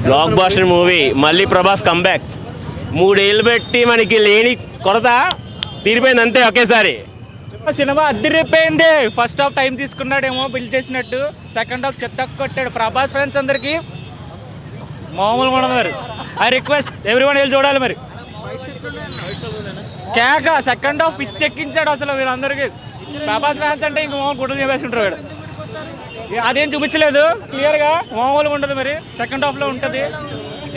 Black buster movie మళ్ళీ Prabhas comeback. 3 ఏళ్ళు పెట్టి మనకి లేని కొరత తీరిపోయింది అంతే ఒకేసారి. సినిమా అద్దరిపోయింది. ఫస్ట్ హాఫ్ టైం తీసుకున్నాడేమో బిల్డ్ చేసినట్టు, సెకండ్ హాఫ్ చెత్త కొట్టాడు. ప్రభాస్ ఫ్రెండ్స్ అందరికి మామూలుగా ఉండదు. మరి ఐ రిక్వెస్ట్ ఎవ్రీ వన్ వెళ్ళి చూడాలి. మరి కేక సెకండ్ హాఫ్ పిచ్చెక్కించాడు అసలు వీళ్ళందరికీ. ప్రభాస్ ఫ్యాన్స్ అంటే ఇంక మామూలు గుడ్డలు చెప్పేస్తుంటారు వాడు. అదేం చూపించలేదు క్లియర్గా, మామూలుగా ఉండదు. మరి సెకండ్ హాఫ్లో ఉంటుంది.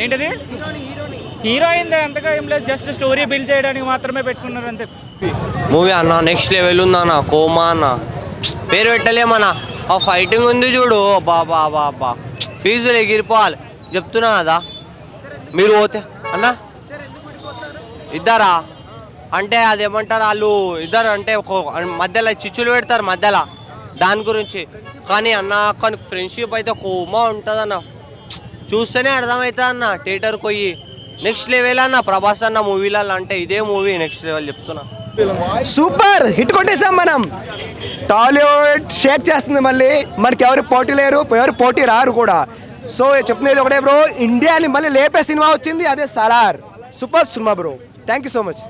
ఏంటిది హీరోయిన్ అంతగా ఏం లేదు, జస్ట్ స్టోరీ బిల్డ్ చేయడానికి మాత్రమే పెట్టుకున్నారు అంతే. మూవీ అన్న నెక్స్ట్ లెవెల్ ఉందన్న. కోమా అన్న పేరు పెట్టలేమన్నా. ఆ ఫైటింగ్ ఉంది చూడు, బాబా బాబా ఫీజులు ఎగిరిపోవాలి చెప్తున్నా కదా. మీరు పోతే అన్న ఇద్దరా అంటే అదేమంటారు వాళ్ళు ఇద్దరు అంటే మధ్యలో చిచ్చులు పెడతారు మధ్యలో దాని గురించి. కానీ అన్న కానీ ఫ్రెండ్షిప్ అయితే కోమా ఉంటుంది అన్న, చూస్తేనే అర్థమవుతుంది అన్న. థియేటర్కి పోయి నెక్స్ట్ లెవెల్ అన్న ప్రభాస్ అన్న మూవీలలో. అంటే ఇదే మూవీ నెక్స్ట్ లెవెల్ చెప్తున్నా. సూపర్ హిట్ కొట్టేసాం మనం. టాలీవుడ్ షేక్ చేస్తుంది మళ్ళీ. మనకి ఎవరు పోటీ లేరు, ఎవరు పోటీ రారు కూడా. సో చెప్తున్నది ఒకటే బ్రో, ఇండియాని మళ్ళీ లేపే సినిమా వచ్చింది, అదే Salaar. Super cinema bro, thank you so much.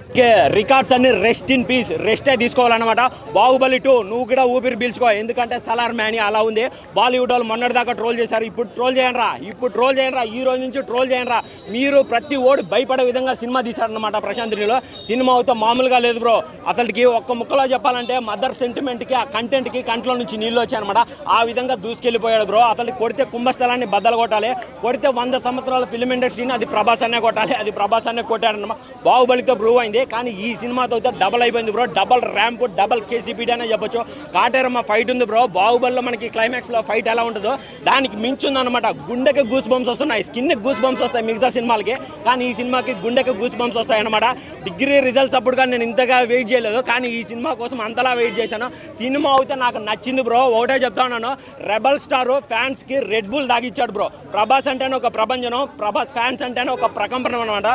Records అన్ని రెస్ట్ ఇన్ పీస్, రెస్టే తీసుకోవాలన్నమాట. బాహుబలి 2 నువ్వు కూడా ఊపిరి పీల్చుకో, ఎందుకంటే సలార్ మ్యానీ అలా ఉంది. బాలీవుడ్ వాళ్ళు మొన్నటి దాకా ట్రోల్ చేశారు, ఇప్పుడు ట్రోల్ చేయండిరా, ఈ రోజు నుంచి ట్రోల్ చేయండిరా. మీరు ప్రతి ఓడి భయపడే విధంగా సినిమా తీశారనమాట ప్రశాంత్ నీలో. సినిమా అయితే మామూలుగా లేదు బ్రో. అతడికి ఒక్క ముక్కలో చెప్పాలంటే మదర్ సెంటిమెంట్కి, ఆ కంటెంట్కి కంట్లో నుంచి నీళ్ళు వచ్చాయన్నమాట. ఆ విధంగా దూసుకెళ్ళిపోయాడు బ్రో. అతడికి కొడితే కుంభస్థలాన్ని బద్దలు కొట్టాలి, కొడితే 100 సంవత్సరాల ఫిలిం ఇండస్ట్రీని అది ప్రభాస్ అనే కొట్టాలి. అది ప్రభాస్ అనే కొట్టాడన్నమాట. బాహుబలితో ప్రూవ్ అయింది, కానీ ఈ సినిమాతో అయితే డబల్ అయిపోయింది బ్రో. డబల్ ర్యాంప్, డబల్ కేసీపీడీ అనే చెప్పొచ్చు. కాటేరమ్మ ఫైట్ ఉంది బ్రో. బాహుబలిలో మనకి క్లైమాక్స్లో ఫైట్ ఎలా ఉంటుందో దానికి మించుంది అనమాట. గుండెకి గూస్ బంప్స్ వస్తున్నాయి, స్కిన్కి గూస్ బంప్స్ వస్తాయి మిగతా సినిమాలకి, కానీ ఈ సినిమాకి గుండెకి గూస్ బంప్స్ వస్తాయి అనమాట. డిగ్రీ రిజల్ట్స్ అప్పుడు కానీ నేను ఇంతగా వెయిట్ చేయలేదు, కానీ ఈ సినిమా కోసం అంతలా వెయిట్ చేశాను. సినిమా అయితే నాకు నచ్చింది బ్రో. ఒకటే చెప్తా ఉన్నాను, రెబల్ స్టార్ ఫ్యాన్స్కి రెడ్ బుల్ దాగిచ్చాడు బ్రో. ప్రభాస్ అంటేనే ఒక ప్రభంజనం, ప్రభాస్ ఫ్యాన్స్ అంటేనే ఒక ప్రకంపనం అనమాట.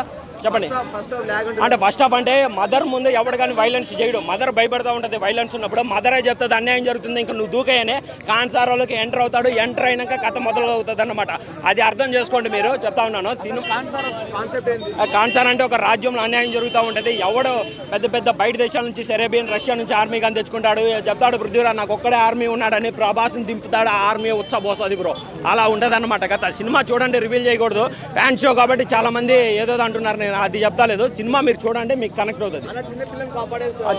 చెప్పండి. అంటే ఫస్ట్ హాఫ్ అంటే మదర్ ముందు ఎవడు కానీ వైలెన్స్ చేయడు. మదర్ భయపడతా ఉంటుంది వైలెన్స్ ఉన్నప్పుడు. మదరే చెప్తుంది అన్యాయం జరుగుతుంది, ఇంకా నువ్వు దూకేయనే. కాన్సార్లోకి ఎంటర్ అవుతాడు, ఎంటర్ అయినాక కథ మొదలు అవుతుంది అన్నమాట. అది అర్థం చేసుకోండి మీరు. చెప్తా ఉన్నాను, కాన్సార్ అంటే ఒక రాజ్యంలో అన్యాయం జరుగుతూ ఉంటుంది. ఎవడు పెద్ద పెద్ద బయట దేశాల నుంచి, సెరేబియన్, రష్యా నుంచి ఆర్మీ కానీ తెచ్చుకుంటాడు. చెప్తాడు పృథ్వీరాజ్ నాకు ఒక్కడే ఆర్మీ ఉన్నాడని, ప్రభాస్ని దింపుతాడు, ఆ ఆర్మీ ఉచ్చబోస్తుంది బ్రో. అలా ఉండదు అన్నమాట కథ. సినిమా చూడండి, రివీల్ చేయకూడదు. ఫ్యాన్ షో కాబట్టి చాలా మంది ఏదో అంటున్నారు, నేను అది చెప్తా లేదు. సినిమా మీరు చూడండి, మీకు కనెక్ట్ అవుతుంది.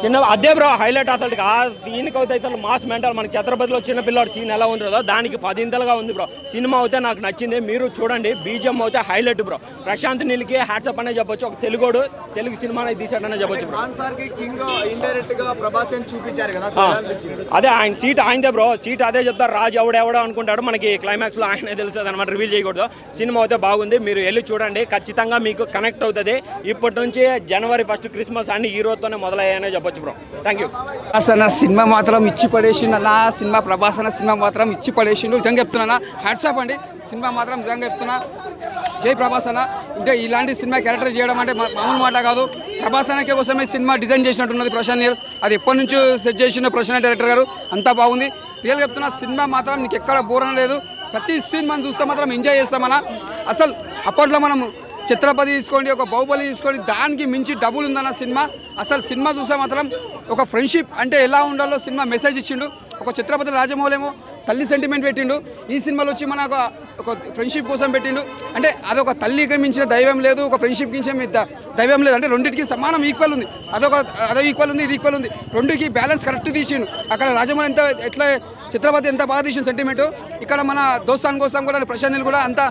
చిన్న అదే బ్రో హైలైట్. అసలు ఆ సీన్కి అయితే మాస్ మెంటల్. మనకి ఛత్రపతిలో చిన్నపిల్లడు సీన్ ఎలా ఉంటుందో దానికి 10 ఇంతలుగా ఉంది బ్రో. సినిమా అయితే నాకు నచ్చింది, మీరు చూడండి. బీజిఎం అయితే హైలైట్ బ్రో. ప్రశాంత్ నీల్కి హ్యాట్సప్ అనే చెప్పొచ్చు. ఒక తెలుగు సినిమా తీసాడనే చెప్పొచ్చు బ్రో. అదే ఆయన సీట్ ఆయనదే బ్రో. సీట్ అదే చెప్తారు, రాజు ఎవడెవడో అనుకుంటాడు, మనకి క్లైమాక్స్లో ఆయనే తెలుస్తుంది అనమాట. రివీల్ చేయకూడదు. సినిమా అయితే బాగుంది, మీరు వెళ్ళి చూడండి, ఖచ్చితంగా మీకు కనెక్ట్ అవుతుంది. ఇప్పటి నుంచి జనవరి 1 క్రిస్మస్ అన్ని ఈ రోజుతోనే మొదలయ్యాయనే చెప్పొచ్చు బ్రో. Thank you. అన్న సినిమా మాత్రం ఇచ్చి పడేసిండు అన్న. సినిమా ప్రభాస్ అన్న సినిమా మాత్రం ఇచ్చి పడేసిండు. నిజంగా చెప్తున్నా, హ్యాట్సాప్ అండి. సినిమా మాత్రం నిజంగా చెప్తున్నా, జై ప్రభాస్ అన్న. అంటే ఇలాంటి సినిమా క్యారెక్టర్ చేయడం అంటే మామూలు మాట కాదు. ప్రభాస్ అన్నకే కోసమే సినిమా డిజైన్ చేసినట్టున్నది ప్రశాంత్ నీల్. అది ఎప్పటి నుంచో సెట్ చేసిన ప్రశాంత్ డైరెక్టర్ గారు. అంతా బాగుంది. రియల్గా చెప్తున్నా, సినిమా మాత్రం నీకు ఎక్కడ బోర్ లేదు. ప్రతి సీన్ మనం చూస్తే మాత్రం ఎంజాయ్ చేస్తామన్నా. అసలు అప్పట్లో మనం ఛత్రపతి తీసుకోండి, ఒక బాహుబలి తీసుకోండి, దానికి మించి డబుల్ ఉందన్న సినిమా. అసలు సినిమా చూస్తే మాత్రం ఒక ఫ్రెండ్షిప్ అంటే ఎలా ఉండాలో సినిమా మెసేజ్ ఇచ్చిండు. ఒక ఛత్రపతి రాజమౌళి ఏమో తల్లి సెంటిమెంట్ పెట్టిండు, ఈ సినిమాలో వచ్చి మన ఒక ఫ్రెండ్షిప్ కోసం పెట్టిండు. అంటే అదొక తల్లికి మించిన దైవం లేదు, ఒక ఫ్రెండ్షిప్కి మించిన దైవం లేదు. అంటే రెండింటికి సమానం ఈక్వల్ ఉంది. అదో ఈక్వల్ ఉంది, ఇది ఈక్వల్ ఉంది. రెండుకి బ్యాలెన్స్ కరెక్ట్ తీసిండు. అక్కడ రాజమౌళి ఎట్లా ఛత్రపతి ఎంత బాగా తీసిన సెంటిమెంటు, ఇక్కడ మన దోస్తాన్ కోసం కూడా ప్రశాంత్ నీల్ కూడా అంత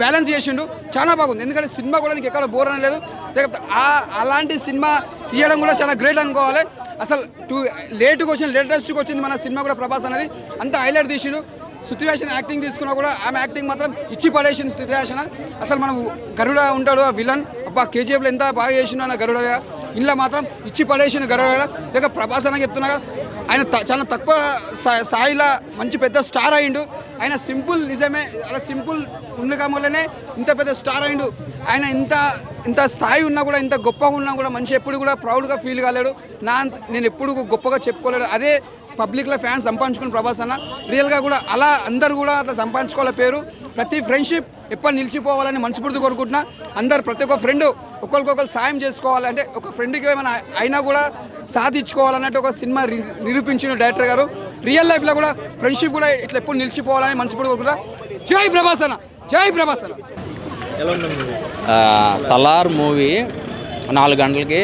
బ్యాలెన్స్ చేసిండు. చాలా బాగుంది. ఎందుకంటే సినిమా కూడా నీకు ఎక్కడ బోర్ అని లేదు. అలాంటి సినిమా తీయడం కూడా చాలా గ్రేట్ అనుకోవాలి. అసలు లేటెస్ట్గా వచ్చింది మన సినిమా కూడా ప్రభాస్ అనేది. అంత హైలైట్ తీసిండు. శృతిహాసన్ యాక్టింగ్ తీసుకున్నా కూడా ఆమె యాక్టింగ్ మాత్రం ఇచ్చి పడేసింది. శృతిహాసన్ అసలు మనం గరుడ ఉంటాడు ఆ విలన్, అబ్బా కేజీఎఫ్లో ఎంత బాగా చేసిండు అన్న గరుడ. ఇంట్లో మాత్రం ఇచ్చి పడేసిండు గరుడ. ఇక ప్రభాస్ అన్న చెప్తున్నా, ఆయన చాలా తక్కువ స్థాయిలో మంచి పెద్ద స్టార్ అయిండు. ఆయన సింపుల్, నిజమే అలా సింపుల్ ఉండగా వల్లనే ఇంత పెద్ద స్టార్ అయిండు. ఆయన ఇంత స్థాయి ఉన్నా కూడా, ఇంత గొప్పగా ఉన్నా కూడా మనిషి ఎప్పుడు కూడా ప్రౌడ్గా ఫీల్ కాలేడు. నేను ఎప్పుడు గొప్పగా చెప్పుకోలేడు. అదే పబ్లిక్లో ఫ్యాన్స్ సంపాదించుకుని ప్రభాస్ అన్న. రియల్గా కూడా అలా అందరూ కూడా అట్లా సంపాదించుకోవాలి పేరు. ప్రతి ఫ్రెండ్షిప్ ఎప్పుడు నిలిచిపోవాలని మనస్ఫూర్తి కోరుకుంటున్నా. అందరు ప్రతి ఒక్క ఫ్రెండ్ ఒకరికొకరు సాయం చేసుకోవాలంటే ఒక ఫ్రెండ్కి ఏమైనా అయినా కూడా సాధించుకోవాలన్నట్టు ఒక సినిమా నిరూపించిన డైరెక్టర్ గారు. రియల్ లైఫ్లో కూడా ఫ్రెండ్షిప్ కూడా ఇట్లా ఎప్పుడు నిలిచిపోవాలని మనస్ఫూర్తి కోరుకుంటున్నా. జై ప్రభాస్ అన్న, జై ప్రభాస్ అన్న. సలార్ మూవీ 4 గంటలకి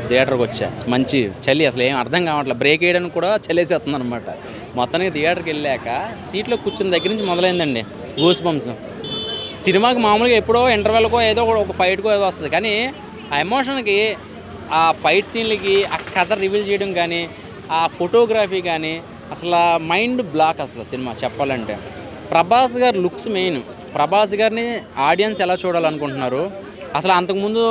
థియేటర్కి వచ్చా. మంచి చలి, అసలు ఏం అర్థం కావట్లేదు. బ్రేక్ వేయడానికి కూడా చలేసేస్తుంది అనమాట. మొత్తానికి థియేటర్కి వెళ్ళాక సీట్లో కూర్చున్న దగ్గర నుంచి మొదలైందండి గూస్ బంప్స్. సినిమాకి మామూలుగా ఎప్పుడో ఇంటర్వెల్కో ఏదో ఒక ఫైట్కో ఏదో వస్తుంది, కానీ ఆ ఎమోషన్కి, ఆ ఫైట్ సీన్లకి, ఆ కథ రివీల్ చేయడం కానీ, ఆ ఫోటోగ్రఫీ కానీ అసలు మైండ్ బ్లాక్ అసలు సినిమా చెప్పాలంటే. ప్రభాస్ గారి లుక్స్ మెయిన్. ప్రభాస్ గారిని ఆడియన్స్ ఎలా చూడాలనుకుంటున్నారు, అసలు అంతకుముందు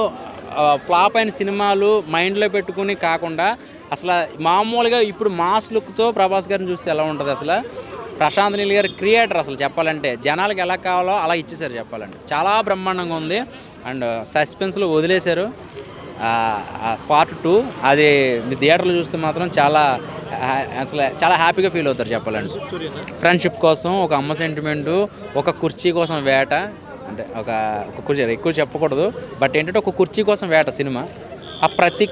ఫ్లాప్ అయిన సినిమాలు మైండ్లో పెట్టుకుని కాకుండా అసలు మామూలుగా ఇప్పుడు మాస్ లుక్తో ప్రభాస్ గారిని చూస్తే ఎలా ఉంటుంది. అసలు ప్రశాంత్ నీల్ గారు క్రియేటర్ అసలు చెప్పాలంటే. జనాలకు ఎలా కావాలో అలా ఇచ్చేసారు చెప్పాలంటే. చాలా బ్రహ్మాండంగా ఉంది. అండ్ సస్పెన్స్లో వదిలేశారు. పార్ట్ 2 అది మీ థియేటర్లో చూస్తే మాత్రం అసలు చాలా హ్యాపీగా ఫీల్ అవుతారు చెప్పాలంటే. ఫ్రెండ్షిప్ కోసం, ఒక అమ్మ సెంటిమెంటు, ఒక కుర్చీ కోసం వేట, అంటే ఒక కుర్చీ ఎక్కువ చెప్పకూడదు, బట్ ఏంటంటే ఒక కుర్చీ కోసం వేట సినిమా. ఆ ప్రతి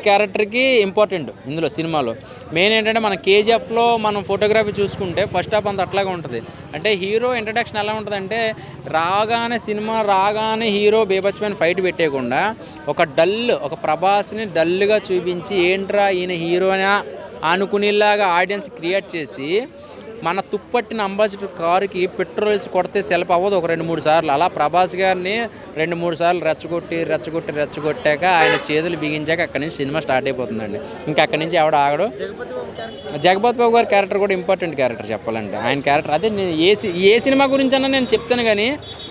క్యారెక్టర్కి ఇంపార్టెంట్ ఇందులో సినిమాలో. మెయిన్ ఏంటంటే మన కేజీఎఫ్లో మనం ఫోటోగ్రఫీ చూసుకుంటే ఫస్ట్ హాఫ్ అంత అట్లాగే ఉంటుంది. అంటే హీరో ఇంట్రడక్షన్ ఎలా ఉంటుందంటే సినిమా రాగానే హీరో బేబచ్చమైన ఫైట్ పెట్టేయకుండా ఒక ప్రభాస్ని డల్గా చూపించి ఏంట్రా ఈయన హీరోనా అనుకునేలాగా ఆడియన్స్ క్రియేట్ చేసి మన తుప్పట్టిన అంబాసిడర్ కారుకి పెట్రోల్ వేసి కొడితే సెల్ఫ్ అవ్వదు ఒక 2-3 సార్లు. అలా ప్రభాస్ గారిని 2-3 సార్లు రెచ్చగొట్టాక ఆయన చేతులు బిగించాక అక్కడి నుంచి సినిమా స్టార్ట్ అయిపోతుందండి. ఇంకా అక్కడి నుంచి ఎవడ ఆగడు. జగపతి బాబు గారి క్యారెక్టర్ కూడా ఇంపార్టెంట్ క్యారెక్టర్ చెప్పాలంటే. ఆయన క్యారెక్టర్ అదే నేను ఏ సినిమా గురించి అన్నా నేను చెప్తాను, కానీ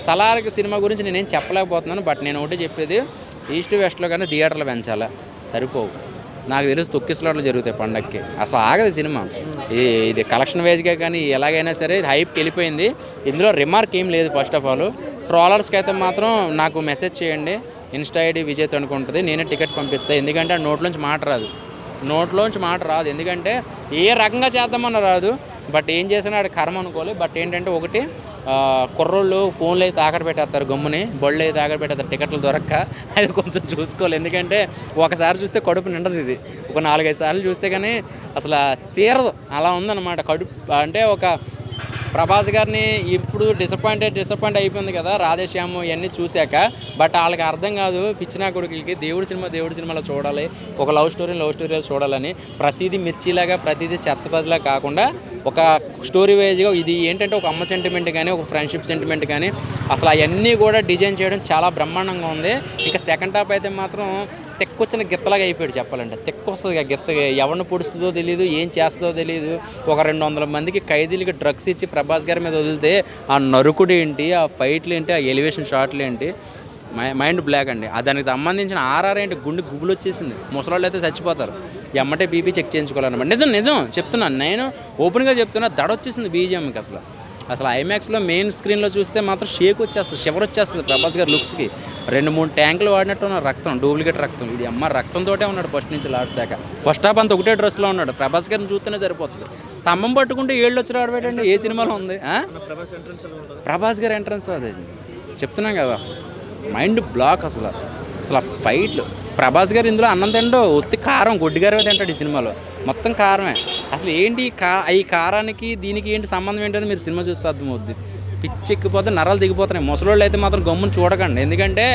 సలార్ సినిమా గురించి నేనేం చెప్పలేకపోతున్నాను. బట్ నేను ఒకటి చెప్పేది, ఈస్ట్ వెస్ట్లో కానీ థియేటర్లు పెంచాలా, సరిపోవు. నాకు తెలిసి తొక్కిసలాట్లు జరుగుతాయి పండగకి. అసలు ఆగదు సినిమా. ఇది కలెక్షన్ వైజ్గా కానీ ఎలాగైనా సరే హైప్కి వెళ్ళిపోయింది. ఇందులో రిమార్క్ ఏం లేదు. ఫస్ట్ ఆఫ్ ఆల్ ట్రోలర్స్కి అయితే మాత్రం నాకు మెసేజ్ చేయండి. ఇన్స్టా ఐడి విజయ్ అనుకుంటుంది, నేనే టికెట్ పంపిస్తాను. ఎందుకంటే నోట్లోంచి మాట రాదు. ఎందుకంటే ఏ రకంగా చేద్దామన్న రాదు. బట్ ఏం చేసినా ఆడ కర్మ అనుకోవాలి. బట్ ఏంటంటే ఒకటి, కుర్రోళ్ళు ఫోన్లు అయితే తాకట పెట్టేస్తారు, గమ్ముని బొళ్ళు అయితే తాకట పెట్టేస్తారు టికెట్లు దొరక్క. అది కొంచెం చూసుకోవాలి. ఎందుకంటే ఒకసారి చూస్తే కడుపు నిండదు. ఇది ఒక 4-5 సార్లు చూస్తే కానీ అసలు తీరదు. అలా ఉందన్నమాట కడుపు. అంటే ఒక ప్రభాస్ గారిని ఇప్పుడు డిసప్పాయింట్ అయిపోయింది కదా రాధేశ్యాము ఇవన్నీ చూశాక. బట్ వాళ్ళకి అర్థం కాదు, పిచ్చినా కొడుకులకి దేవుడి సినిమాలో చూడాలి, ఒక లవ్ స్టోరీలో చూడాలని. ప్రతిదీ మిర్చిలాగా, ప్రతిదీ చెత్తపదిలా కాకుండా ఒక స్టోరీ వైజ్గా ఇది ఏంటంటే ఒక అమ్మ సెంటిమెంట్ కానీ, ఒక ఫ్రెండ్షిప్ సెంటిమెంట్ కానీ అసలు అవన్నీ కూడా డిజైన్ చేయడం చాలా బ్రహ్మాండంగా ఉంది. ఇక సెకండ్ హాఫ్ అయితే మాత్రం తెక్కొచ్చిన గిత్తలాగా అయిపోయాడు చెప్పాలంటే. వస్తుంది గిత్తగా, ఎవరిని పొడుస్తుందో తెలియదు, ఏం చేస్తుందో తెలియదు. ఒక 200 మందికి ఖైదీలకి డ్రగ్స్ ఇచ్చి ప్రభాస్ గారి మీద వదిలితే ఆ నరుకుడు ఏంటి, ఆ ఫైట్లు ఏంటి, ఆ ఎలివేషన్ షాట్లు ఏంటి, మైండ్ బ్లాక్ అండి. దానికి సంబంధించిన ఆర్ఆర్ ఏంటి, గుండె గుబులు వచ్చేసింది. ముసలాళ్ళు అయితే చచ్చిపోతారు. ఎమ్మటే బీపీ చెక్ చేయించుకోవాలన్నమాట. నిజం చెప్తున్నాను, నేను ఓపెన్గా చెప్తున్నా. దడొచ్చేసింది బీజిఎంకి. అసలు ఐమాక్స్లో మెయిన్ స్క్రీన్లో చూస్తే మాత్రం షేక్ వచ్చేస్తుంది, షివర్ వచ్చేస్తుంది ప్రభాస్ గారి లుక్స్కి. 2-3 ట్యాంకులు వాడినట్టు ఉన్న రక్తం, డూప్లికేట్ రక్తం. ఇది అమ్మ రక్తంతో ఉన్నాడు ఫస్ట్ నుంచి లాస్ట్ దాకా. ఫస్ట్ హాఫ్ అంతా ఒకటే డ్రెస్లో ఉన్నాడు. ప్రభాస్ గారిని చూస్తేనే సరిపోతుంది. స్తంభం పట్టుకుంటే 7 వచ్చి రావడం ఏ సినిమాలో ఉంది? ప్రభాస్ గారి ఎంట్రన్స్ అదే చెప్తున్నాం కదా. అసలు మైండ్ బ్లాక్. అసలు ఫైట్లు. ప్రభాస్ గారు ఇందులో అన్నం తిండో, ఒత్తి కారం గొడ్డిగారే తింటాడు ఈ సినిమాలో. మొత్తం కారమే. అసలు ఏంటి ఈ కారానికి దీనికి ఏంటి సంబంధం ఏంటని మీరు సినిమా చూస్తే అర్థమవుద్ది. పిచ్చెక్కిపోతే నరాలు దిగిపోతున్నాయి. ముసలోళ్ళు అయితే మాత్రం గమ్మును చూడకండి, ఎందుకంటే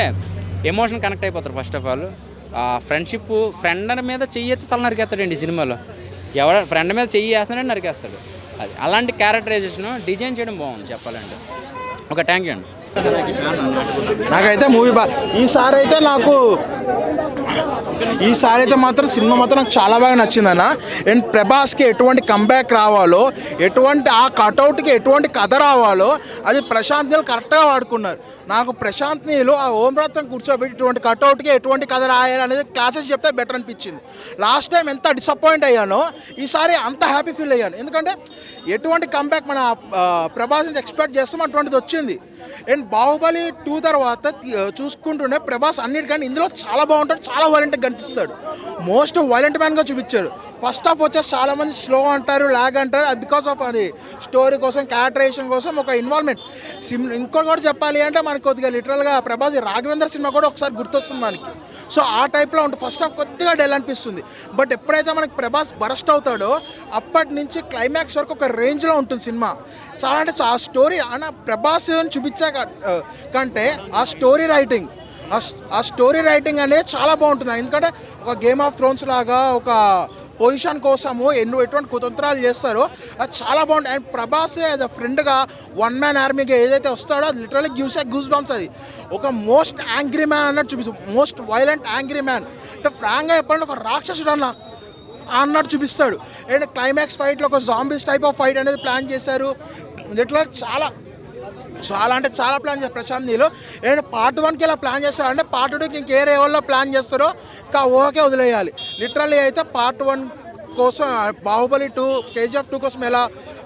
ఎమోషన్ కనెక్ట్ అయిపోతారు. First of all friendship, friend మీద చెయ్యి ఎత్తి తల నరికేస్తాడండి ఈ సినిమాలో. ఫ్రెండ్ మీద చెయ్యి వేస్తాడంటే నరికేస్తాడు. అది అలాంటి క్యారెక్టరైజేషన్ డిజైన్ చేయడం బాగుంది చెప్పాలంటే. ఒక థ్యాంక్ యూ అండి. నాకైతే మూవీ ఈసారి అయితే మాత్రం సినిమా మాత్రం నాకు చాలా బాగా నచ్చిందన్న. అండ్ ప్రభాస్కి ఎటువంటి కంబ్యాక్ రావాలో, ఎటువంటి ఆ కటౌట్కి ఎటువంటి కథ రావాలో అది ప్రశాంత్ నీల్ కరెక్ట్గా వాడుకున్నారు. నాకు ప్రశాంత్ నీల్ ఆ ఓంరాత్రం కూర్చోబెట్టి ఇటువంటి కటౌట్కి ఎటువంటి కథ రాయాలి అనేది క్లాసెస్ చెప్తే బెటర్ అనిపించింది. లాస్ట్ టైం ఎంత డిసప్పాయింట్ అయ్యానో ఈసారి అంత హ్యాపీ ఫీల్ అయ్యాను. ఎందుకంటే ఎటువంటి కంబ్యాక్ మన ప్రభాస్ నుంచి ఎక్స్పెక్ట్ చేస్తాం అటువంటిది వచ్చింది. అండ్ బాహుబలి 2 తర్వాత చూసుకుంటుండే ప్రభాస్ అన్నిటికన్నా ఇందులో చాలా బాగుంటాడు, చాలా వైలెంట్గా కనిపిస్తాడు. మోస్ట్ వైలెంట్ మ్యాన్గా చూపించారు. ఫస్ట్ హాఫ్ వచ్చేసి చాలామంది స్లో అంటారు, ల్యాగ్ అంటారు. అది బికాస్ ఆఫ్ అది స్టోరీ కోసం, క్యారెక్టరేషన్ కోసం, ఒక ఇన్వాల్వ్మెంట్. ఇంకోటి కూడా చెప్పాలి అంటే మనకు కొద్దిగా లిటరల్గా ప్రభాస్ రాఘవేంద్ర సినిమా కూడా ఒకసారి గుర్తొస్తుంది మనకి. సో ఆ టైప్లో ఉంటుంది. ఫస్ట్ హాఫ్ కొద్దిగా డెల్ అనిపిస్తుంది. బట్ ఎప్పుడైతే మనకి ప్రభాస్ బరస్ట్ అవుతాడో అప్పటి నుంచి క్లైమాక్స్ వరకు ఒక రేంజ్లో ఉంటుంది సినిమా. చాలా అంటే ఆ స్టోరీ అన్న ప్రభాస్ చూపించే కంటే ఆ స్టోరీ రైటింగ్ అనేది చాలా బాగుంటుంది. ఎందుకంటే ఒక గేమ్ ఆఫ్ థ్రోన్స్ లాగా ఒక పొజిషన్ కోసము ఎటువంటి కుతంత్రాలు చేస్తారో అది చాలా బాగుంటుంది. అండ్ ప్రభాస్ యాజ్ అ ఫ్రెండ్గా వన్ మ్యాన్ ఆర్మీగా ఏదైతే వస్తాడో అది literally gives a goose bumps. అది ఒక మోస్ట్ యాంగ్రీ మ్యాన్ అన్నట్టు చూపిస్తుంది. మోస్ట్ వైలెంట్ యాంగ్రీ మ్యాన్ అంటే ఫ్రాంక్గా చెప్పాలంటే ఒక రాక్షసుడు అన్నట్టు చూపిస్తాడు. అండ్ క్లైమాక్స్ ఫైట్లో ఒక జాంబీస్ టైప్ ఆఫ్ ఫైట్ అనేది ప్లాన్ చేశారు. ఇట్లా చాలా అంటే చాలా ప్లాన్ చేస్తారు ప్రశాంత్ నీళ్ళు. అండ్ పార్ట్ 1కి ఇలా ప్లాన్ చేస్తారు అంటే పార్ట్ 2కి ఇంకే లెవెల్లో ప్లాన్ చేస్తారో ఇంకా ఓకే వదిలేయాలి. లిటరల్లీ అయితే పార్ట్ 1 కోసం బాహుబలి 2, KGF 2 కోసం ఎలా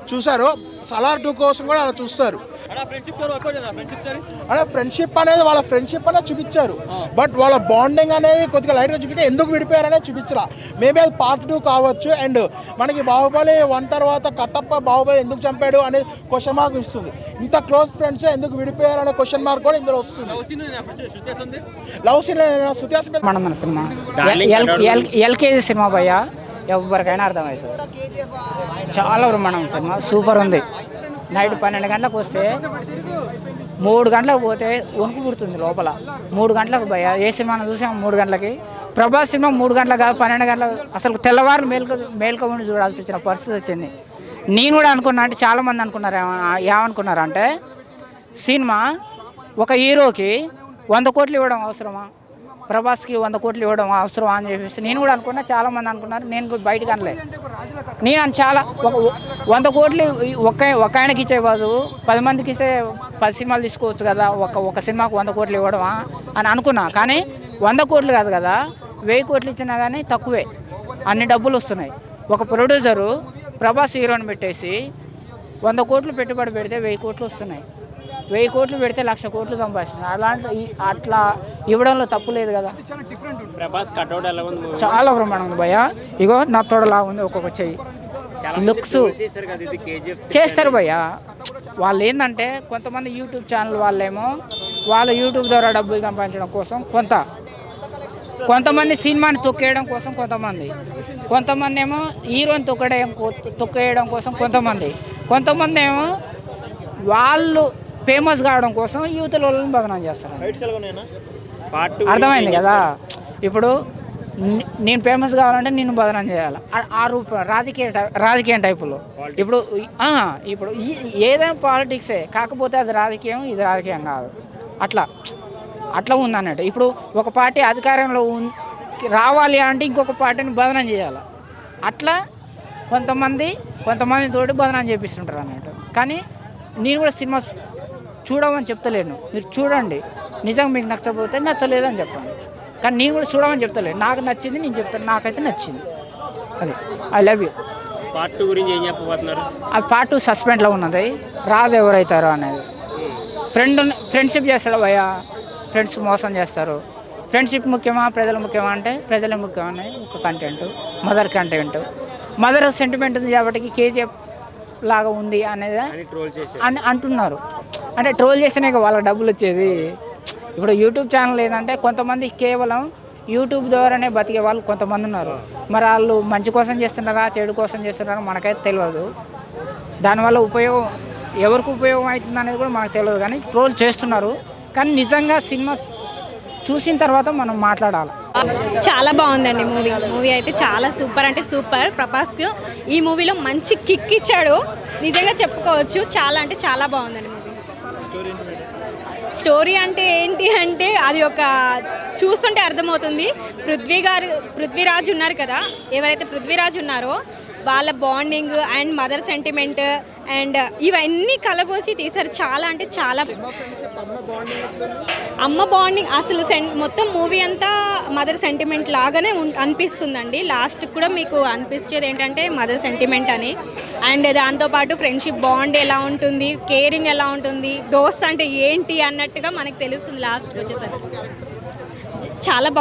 చూసారో సలార్ 2 కోసం కూడా అలా చూస్తారు. అలా ఫ్రెండ్షిప్ అనేది వాళ్ళ ఫ్రెండ్షిప్ అనేది చూపించారు. బట్ వాళ్ళ బాండింగ్ అనేది కొద్దిగా లైట్గా చూపించారు. ఎందుకు విడిపోయారనేది చూపించరా. మేబీ అది పార్ట్ 2 కావచ్చు. అండ్ మనకి బాహుబలి 1 తర్వాత కట్టప్ప బాహుబలి ఎందుకు చంపాడు అనేది క్వశ్చన్ మార్క్ ఇస్తుంది. ఇంత క్లోజ్ ఫ్రెండ్స్ ఎందుకు విడిపోయారు అనే క్వశ్చన్ మార్క్ కూడా ఇందులో వస్తుంది. Love scene cinema LKG cinema భయ్య ఎవరికైనా అర్థమవుతుంది. చాలా బ్రహ్మాండం సినిమా, సూపర్ ఉంది. నైట్ 12 గంటలకు వస్తే 3 గంటలకు పోతే వణుకు పుడుతుంది లోపల. 3 గంటలకు భయ్య ఏ సినిమాను చూసాం 3 గంటలకి. ప్రభాస్ సినిమా 3 గంటలకు కాదు 12 గంటలకు అసలు తెల్లవారు మేల్క ఉండి చూడాల్సి వచ్చిన పరిస్థితి వచ్చింది. నేను కూడా అనుకున్నా, అంటే చాలామంది అనుకున్నారు ఏమనుకున్నారంటే సినిమా ఒక హీరోకి 100 కోట్లు ఇవ్వడం అవసరమా, ప్రభాస్కి 100 కోట్లు ఇవ్వడం అవసరం అని చెప్పేసి నేను కూడా అనుకున్నా. చాలామంది అనుకున్నారు, నేను బయటకు అనలే. నేను చాలా 100 కోట్లు ఒక ఆయనకి ఇచ్చే బదులు 10 మందికి ఇస్తే 10 సినిమాలు తీసుకోవచ్చు కదా, ఒక సినిమాకు 100 కోట్లు ఇవ్వడమా అని అనుకున్నా. కానీ 100 కోట్లు కాదు కదా, 1000 కోట్లు ఇచ్చినా కానీ తక్కువే, అన్ని డబ్బులు వస్తున్నాయి. ఒక ప్రొడ్యూసరు ప్రభాస్ హీరోని పెట్టేసి 100 కోట్లు పెట్టుబడి పెడితే 1000 కోట్లు వస్తున్నాయి. 1000 కోట్లు పెడితే 1,00,000 కోట్లు సంపాదిస్తుంది. అట్లా ఇవ్వడంలో తప్పు లేదు కదా. చాలా బ్రహ్మాండం ఉంది భయ్య. ఇగో నా తోడలా ఉంది ఒక్కొక్క చెయ్యి. లుక్స్ చేస్తారు భయ్య. వాళ్ళు ఏంటంటే కొంతమంది యూట్యూబ్ ఛానల్ వాళ్ళేమో వాళ్ళ యూట్యూబ్ ద్వారా డబ్బులు సంపాదించడం కోసం కొంతమంది సినిమాని తొక్కేయడం కోసం కొంతమంది ఏమో హీరోని తొక్కేయడం కోసం కొంతమంది ఏమో వాళ్ళు ఫేమస్ కావడం కోసం యూత్ల వాళ్ళని బదనాం చేస్తారు. అర్థమైంది కదా. ఇప్పుడు నేను ఫేమస్ కావాలంటే నేను బదనాం చేయాలి ఆ రూపం రాజకీయం టైపులో. ఇప్పుడు ఏదైనా పాలిటిక్సే, కాకపోతే అది రాజకీయం, ఇది రాజకీయం కాదు. అట్లా ఉందన్నట్టు. ఇప్పుడు ఒక పార్టీ అధికారంలో రావాలి అంటే ఇంకొక పార్టీని బదనాం చేయాలి. అట్లా కొంతమంది తోటి బదనాం చేపిస్తుంటారు అన్నట్టు. కానీ నేను కూడా సినిమా చూడమని చెప్తలేను, మీరు చూడండి. నిజంగా మీకు నచ్చకపోతే నచ్చలేదని చెప్పండి. కానీ నేను కూడా చూడమని చెప్తలేను. నాకు నచ్చింది నేను చెప్తాను, నాకైతే నచ్చింది. అది ఐ లవ్ యూ. పార్ట్ 2 గురించి ఏం చెప్పబోతున్నారు? అది పార్ట్ 2 సస్పెండ్లో ఉన్నది. రాజు ఎవరైతారో అనేది. ఫ్రెండ్షిప్ చేస్తాడు భయ్య, ఫ్రెండ్స్ మోసం చేస్తారు. ఫ్రెండ్షిప్ ముఖ్యమా ప్రజలు ముఖ్యమా అంటే ప్రజలు ముఖ్యమని ఒక కంటెంట్, మదర్ సెంటిమెంట్ ఉంది కాబట్టి KGF లాగా ఉంది అనేది అని అంటున్నారు. అంటే ట్రోల్ చేస్తేనే వాళ్ళకి డబ్బులు వచ్చేది. ఇప్పుడు యూట్యూబ్ ఛానల్ ఏంటంటే కొంతమంది కేవలం యూట్యూబ్ ద్వారానే బతికే వాళ్ళు కొంతమంది ఉన్నారు. మరి వాళ్ళు మంచి కోసం చేస్తున్నారా చెడు కోసం చేస్తున్నారా మనకైతే తెలియదు. దానివల్ల ఉపయోగం ఎవరికి ఉపయోగం అవుతుంది అనేది కూడా మనకు తెలియదు. కానీ ట్రోల్ చేస్తున్నారు. కానీ నిజంగా సినిమా చూసిన తర్వాత మనం మాట్లాడాలి. చాలా బాగుందండి మూవీ అయితే చాలా సూపర్ అంటే సూపర్. ప్రభాస్కి ఈ మూవీలో మంచి కిక్ ఇచ్చాడు, నిజంగా చెప్పుకోవచ్చు. చాలా అంటే చాలా బాగుందండి మూవీ. స్టోరీ అంటే ఏంటి అంటే అది ఒక చూస్తుంటే అర్థమవుతుంది. పృథ్వీరాజ్ ఉన్నారు కదా, ఎవరైతే పృథ్వీరాజ్ ఉన్నారో వాళ్ళ bonding and mother sentiment and ఇవన్నీ కలబోసి తీశారు. చాలా అంటే చాలా అమ్మ బాండింగ్ అసలు మొత్తం మూవీ అంతా మదర్ సెంటిమెంట్ లాగానే అనిపిస్తుందండి. లాస్ట్ కూడా మీకు అనిపించేది ఏంటంటే మదర్ సెంటిమెంట్ అని. అండ్ దాంతోపాటు ఫ్రెండ్షిప్ బాండ్ ఎలా ఉంటుంది, కేరింగ్ ఎలా ఉంటుంది, దోస్త్ అంటే ఏంటి అన్నట్టుగా మనకు తెలుస్తుంది లాస్ట్కి వచ్చేసరికి. చాలా బాగుంది.